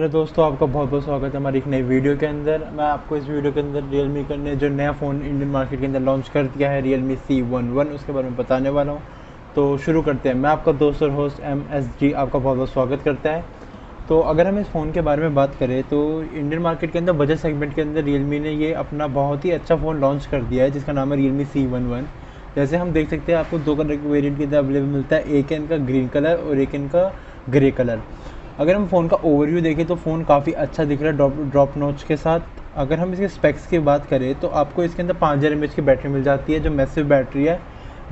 Hello दोस्तों, आपका बहुत बहुत स्वागत है हमारी एक नई वीडियो के अंदर। मैं आपको इस वीडियो के अंदर Realme ने जो नया फ़ोन इंडियन मार्केट के अंदर लॉन्च कर दिया है Realme C11, उसके बारे में बताने वाला हूं। तो शुरू करते हैं। मैं आपका दोस्त और होस्ट MSG आपका बहुत बहुत स्वागत करता है। तो अगर हम इस फ़ोन के बारे में बात करें तो इंडियन मार्केट के अंदर बजट सेगमेंट के अंदर Realme ने ये अपना बहुत ही अच्छा फ़ोन लॉन्च कर दिया है, जिसका नाम है Realme C11। जैसे हम देख सकते हैं, आपको दो कलर के वेरिएंट के अंदर अवेलेबल मिलता है, एक है इनका ग्रीन कलर और एक इनका ग्रे कलर। अगर हम फ़ोन का ओवरव्यू देखें तो फ़ोन काफ़ी अच्छा दिख रहा है ड्रॉप नॉच के साथ। अगर हम इसके स्पेक्स की बात करें तो आपको इसके अंदर 5000 mAh की बैटरी मिल जाती है, जो मैसिव बैटरी है।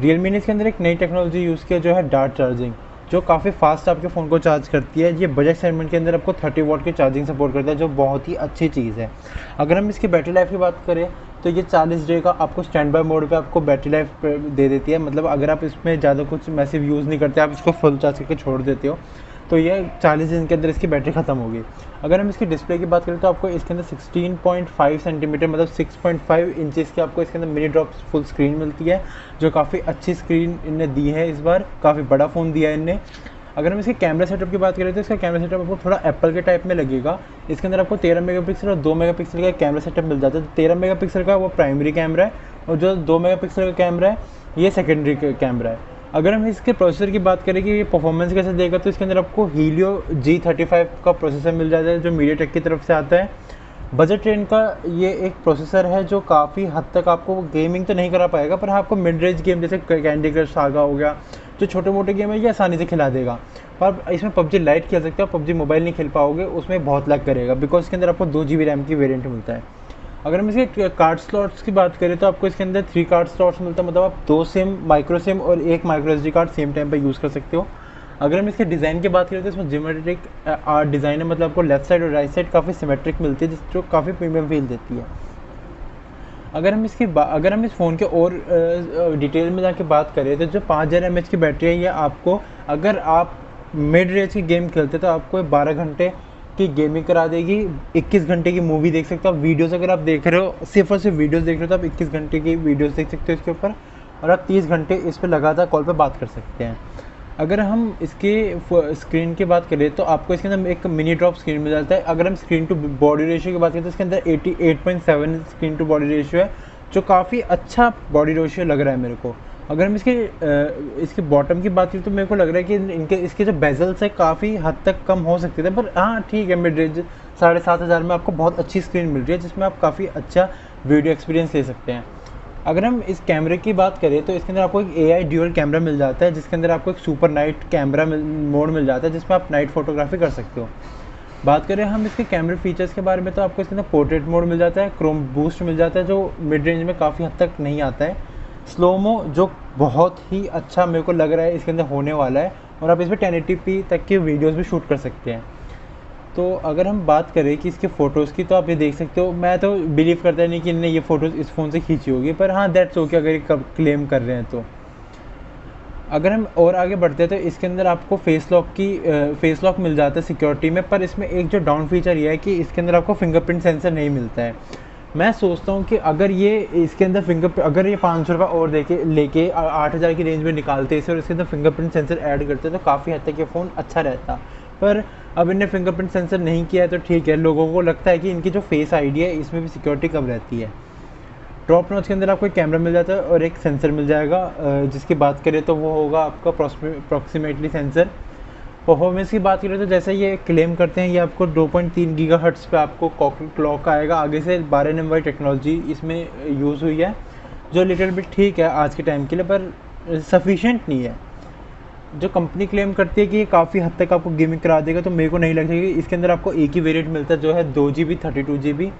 Realme ने इसके अंदर एक नई टेक्नोलॉजी यूज़ किया, जो है डार्ट चार्जिंग, जो काफ़ी फास्ट आपके फ़ोन को चार्ज करती है। ये बजट सेगमेंट के अंदर आपको 30 वॉट की चार्जिंग सपोर्ट करता है, जो बहुत ही अच्छी चीज़ है। अगर हम इसकी बैटरी लाइफ की बात करें तो ये 40 डे का आपको स्टैंड बाय मोड पे आपको बैटरी लाइफ दे देती है। मतलब अगर आप इसमें ज़्यादा कुछ मैसिव यूज़ नहीं करते, आप इसको फुल चार्ज करके छोड़ देते हो, तो ये 40 दिन के अंदर इसकी बैटरी ख़त्म होगी। अगर हम इसकी डिस्प्ले की बात करें तो आपको इसके अंदर 16.5 सेंटीमीटर मतलब 6.5 इंचेस की आपको इसके अंदर मिनी ड्रॉप फुल स्क्रीन मिलती है, जो काफ़ी अच्छी स्क्रीन इनने दी है। इस बार काफ़ी बड़ा फ़ोन दिया है इनने। अगर हम इसके कैमरा सेटअप की बात करें तो इसका कैमरा सेटअप आपको थोड़ा एप्पल के टाइप में लगेगा। इसके अंदर आपको 13 मेगापिक्सल और 2 मेगापिक्सल का कैमरा सेटअप मिल जाता है। 13 मेगापिक्सल का वो प्राइमरी कैमरा है और जो 2 मेगापिक्सल का कैमरा है ये सेकेंडरी कैमरा है। अगर हम इसके प्रोसेसर की बात करें कि ये परफॉर्मेंस कैसे देगा, तो इसके अंदर आपको हीलियो G35 का प्रोसेसर मिल जाता है, जो मीडियाटेक की तरफ से आता है। बजट रेंज का ये एक प्रोसेसर है जो काफ़ी हद तक आपको गेमिंग तो नहीं करा पाएगा, पर आपको मिड रेंज गेम जैसे कैंडी क्रश सागा हो गया, जो छोटे मोटे गेम है, ये आसानी से खिला देगा। पर इसमें PUBG लाइट खेल सकते हो, PUBG मोबाइल नहीं खेल पाओगे, उसमें बहुत लैग करेगा, बिकॉज इसके अंदर आपको 2 GB रैम की वेरिएंट मिलता है। अगर हम इसके कार्ड स्लॉट्स की बात करें तो आपको इसके अंदर 3 कार्ड स्लॉट्स मिलता है, मतलब आप 2 सिम माइक्रो सिम और 1 micro SD card same time पर यूज़ कर सकते हो। अगर हम इसके डिज़ाइन की बात करें तो इसमें ज्योमेट्रिक आर्ट डिज़ाइन है, मतलब आपको लेफ्ट साइड और राइट साइड काफ़ी सिमेट्रिक मिलती है, जो काफ़ी प्रीमियम फील देती है। अगर हम इस फ़ोन के और डिटेल में जाके बात करें तो जो 5000 mAh की बैटरी है, ये आपको अगर आप मिड रेंज की गेम खेलते तो आपको 12 घंटे की गेमिंग करा देगी। 21 घंटे की मूवी देख सकते हो आप। वीडियोस अगर आप देख रहे हो, सिर्फ और सिर्फ वीडियोस देख रहे हो, तो आप 21 घंटे की वीडियोस देख सकते हो इसके ऊपर, और आप 30 घंटे इस पर लगातार कॉल पर बात कर सकते हैं। अगर हम इसके स्क्रीन की बात करें तो आपको इसके अंदर एक मिनी ड्रॉप स्क्रीन मिल जाता है। अगर हम स्क्रीन टू बॉडी रेशियो की बात करें तो इसके अंदर 88.7 स्क्रीन टू बॉडी रेशियो है, जो काफ़ी अच्छा बॉडी रेशियो लग रहा है मेरे को। अगर हम इसके बॉटम की बात करें तो मेरे को लग रहा है कि इसके जो बेजल्स है काफ़ी हद तक कम हो सकते थे, पर हाँ ठीक है, मिड रेंज 7500 में आपको बहुत अच्छी स्क्रीन मिल रही है, जिसमें आप काफ़ी अच्छा वीडियो एक्सपीरियंस ले सकते हैं। अगर हम इस कैमरे की बात करें तो इसके अंदर आपको एक AI ड्यूअल कैमरा मिल जाता है, जिसके अंदर आपको एक सुपर नाइट कैमरा मोड मिल जाता है, जिसमें आप नाइट फोटोग्राफी कर सकते हो। बात करें हम इसके कैमरे फीचर्स के बारे में तो आपको इसके अंदर पोर्ट्रेट मोड मिल जाता है, क्रोम बूस्ट मिल जाता है, जो मिड रेंज में काफ़ी हद तक नहीं आता है, स्लोमो जो बहुत ही अच्छा मेरे को लग रहा है इसके अंदर होने वाला है, और आप इसमें 1080p तक की वीडियोज़ भी शूट कर सकते हैं। तो अगर हम बात करें कि इसके फ़ोटोज़ की, तो आप ये देख सकते हो, मैं तो बिलीव करता नहीं कि इन्होंने ये फ़ोटोज़ इस फ़ोन से खींची होगी, पर हाँ दैट्स ओके अगर ये क्लेम कर रहे हैं तो। अगर हम और आगे बढ़ते हैं तो इसके अंदर आपको फेस लॉक मिल जाता है सिक्योरिटी में, पर इसमें एक जो डाउन फीचर ये है कि इसके अंदर आपको फिंगरप्रिंट सेंसर नहीं मिलता है। मैं सोचता हूँ कि अगर ये इसके अंदर अगर ये 500 रुपये और लेके 8000 की रेंज में निकालते इसे और इसके अंदर फिंगरप्रिंट सेंसर ऐड करते तो काफ़ी हद तक ये फ़ोन अच्छा रहता, पर अब इन्हें फिंगरप्रिंट सेंसर नहीं किया है तो ठीक है। लोगों को लगता है कि इनकी जो फेस आईडी है इसमें भी सिक्योरिटी कम रहती है। ड्रॉप नॉच के अंदर आपको एक कैमरा मिल जाता है और एक सेंसर मिल जाएगा, जिसकी बात करें तो वो होगा आपका अप्रॉक्सीमेटली सेंसर। परफॉर्मेंस की बात करें तो जैसे ये क्लेम करते हैं, ये आपको 2.3 गीगाहर्ट्ज़ पे आपको क्लॉक आएगा। आगे से 12 नंबर टेक्नोलॉजी इसमें यूज़ हुई है, जो लिटिल बिट ठीक है आज के टाइम के लिए, पर सफिशेंट नहीं है। जो कंपनी क्लेम करती है कि ये काफ़ी हद तक आपको गेमिंग करा देगा, तो मेरे को नहीं लगता कि इसके अंदर आपको एक ही वेरिएंट मिलता है, जो है 2 GB 32 GB।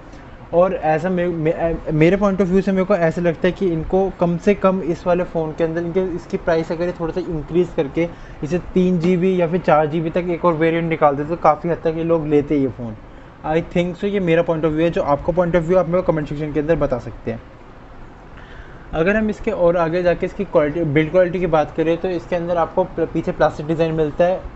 और ऐसा मेरे पॉइंट ऑफ व्यू से मेरे को ऐसा लगता है कि इनको कम से कम इस वाले फ़ोन के अंदर इसकी प्राइस अगर थोड़ा सा इंक्रीज़ करके इसे 3 GB या फिर 4 GB तक एक और वेरिएंट निकाल देते तो काफ़ी हद तक ये लोग लेते ये फ़ोन। आई थिंक सो, ये मेरा पॉइंट ऑफ व्यू है। जो आपका पॉइंट ऑफ व्यू आप मेरे को कमेंट सेक्शन के अंदर बता सकते हैं। अगर हम इसके और आगे जाके इसकी बिल्ड क्वालिटी की बात करें तो इसके अंदर आपको पीछे प्लास्टिक डिज़ाइन मिलता है।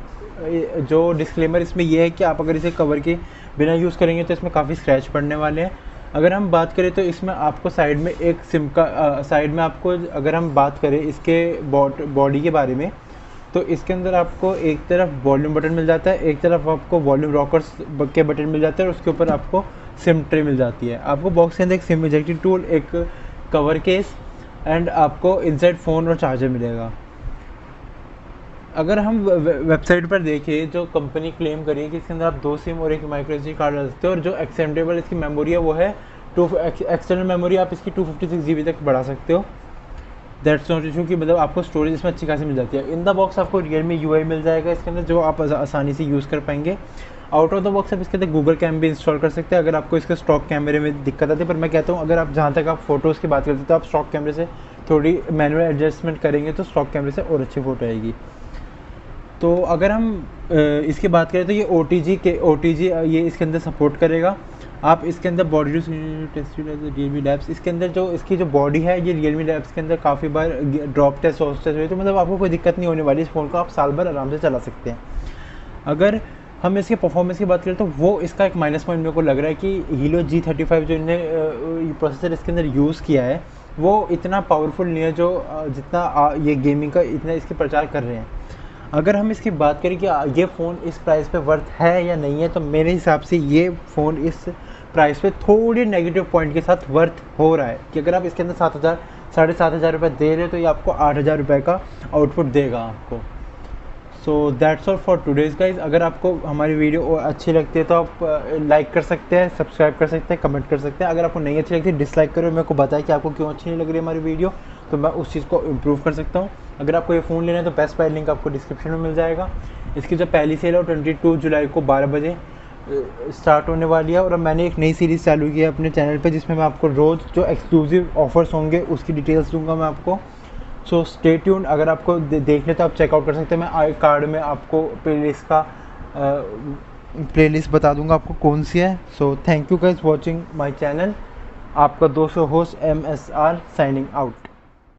जो डिस्क्लेमर इसमें यह है कि आप अगर इसे कवर के बिना यूज़ करेंगे तो इसमें काफ़ी स्क्रैच पड़ने वाले हैं। अगर हम बात करें तो इसमें आपको साइड में एक सिम का साइड में आपको, अगर हम बात करें इसके बॉडी के बारे में, तो इसके अंदर आपको एक तरफ वॉल्यूम बटन मिल जाता है, एक तरफ आपको वॉल्यूम रॉकर्स के बटन मिल जाते हैं और उसके ऊपर आपको सिम ट्रे मिल जाती है। आपको बॉक्स के अंदर एक सिम इजेक्टिंग टूल, एक कवर केस एंड आपको इनसाइड फ़ोन और चार्जर मिलेगा। अगर हम वेबसाइट पर देखें, जो कंपनी क्लेम करी है कि इसके अंदर आप 2 सिम और एक माइक्रो SD कार्ड डाल सकते हो, और जो एक्सटेंडेबल इसकी मेमोरी है वो है एक्सटर्नल मेमोरी आप इसकी 256 GB तक बढ़ा सकते हो। दैट्स नॉट इशू कि मतलब आपको स्टोरेज इसमें अच्छी खासी मिल जाती है। इन द बॉक्स आपको Realme UI मिल जाएगा इसके अंदर, जो आप आसानी से यूज़ कर पाएंगे। आउट ऑफ द बॉक्स आप इसके अंदर गूगल कैम भी इंस्टॉल कर सकते हैं अगर आपको इसके स्टॉक कैमरे में दिक्कत आती है। पर मैं कहता हूँ, अगर आप जहाँ तक आप फोटोज़ की बात करते हैं तो आप स्टॉक कैमरे से थोड़ी मैनुअल एडजस्टमेंट करेंगे तो स्टॉक कैमरे से और अच्छी फ़ोटो आएगी। तो अगर हम इसकी बात करें तो ये OTG ये इसके अंदर सपोर्ट करेगा। आप इसके अंदर बॉडी रियलमी लैब्स, इसके अंदर जो इसकी जो बॉडी है ये रियलमी लैब्स के अंदर काफ़ी बार ड्रॉप टेस्ट सोर्स टेस्ट हुई, तो मतलब आपको कोई दिक्कत नहीं होने वाली। इस फ़ोन को आप साल भर आराम से चला सकते हैं। अगर हम इसके परफॉर्मेंस की बात करें तो वो इसका एक माइनस पॉइंट मेरे को लग रहा है कि हीलो G35 जो इन्हें प्रोसेसर इसके अंदर यूज़ किया है वो इतना पावरफुल नहीं है जो जितना ये गेमिंग का इतना इसके प्रचार कर रहे हैं। अगर हम इसकी बात करें कि ये फ़ोन इस प्राइस पे वर्थ है या नहीं है, तो मेरे हिसाब से ये फ़ोन इस प्राइस पे थोड़ी नेगेटिव पॉइंट के साथ वर्थ हो रहा है कि अगर आप इसके अंदर 7,000 रुपये दे रहे हो तो ये आपको 8,000 रुपये का आउटपुट देगा आपको। So that's all for today's guys. अगर आपको हमारी वीडियो अच्छी लगती है तो आप लाइक कर सकते हैं, सब्सक्राइब कर सकते हैं, कमेंट कर सकते हैं। अगर आपको नहीं अच्छी लगती डिसलाइक करो, मेरे को बताएं कि आपको क्यों अच्छी नहीं लग रही हमारी वीडियो, तो मैं उस चीज़ को इम्प्रूव कर सकता हूँ। अगर आपको ये फ़ोन लेना है तो बेस्ट बाय लिंक आपको डिस्क्रिप्शन में मिल जाएगा। इसकी जो पहली सेल है वो 22 जुलाई को 12 बजे स्टार्ट होने वाली है। और अब मैंने एक नई सीरीज़ चालू की है अपने चैनल पे, जिसमें मैं आपको रोज़ जो एक्सक्लूसिव ऑफर्स होंगे उसकी डिटेल्स दूंगा मैं आपको। So stay tuned. अगर आपको देखने तो आप चेकआउट कर सकते हैं। मैं आई कार्ड में आपको प्लेलिस्ट बता दूंगा आपको कौन सी है। So thank you guys watching my channel. आपका दोस्त होस्ट MSR साइनिंग आउट।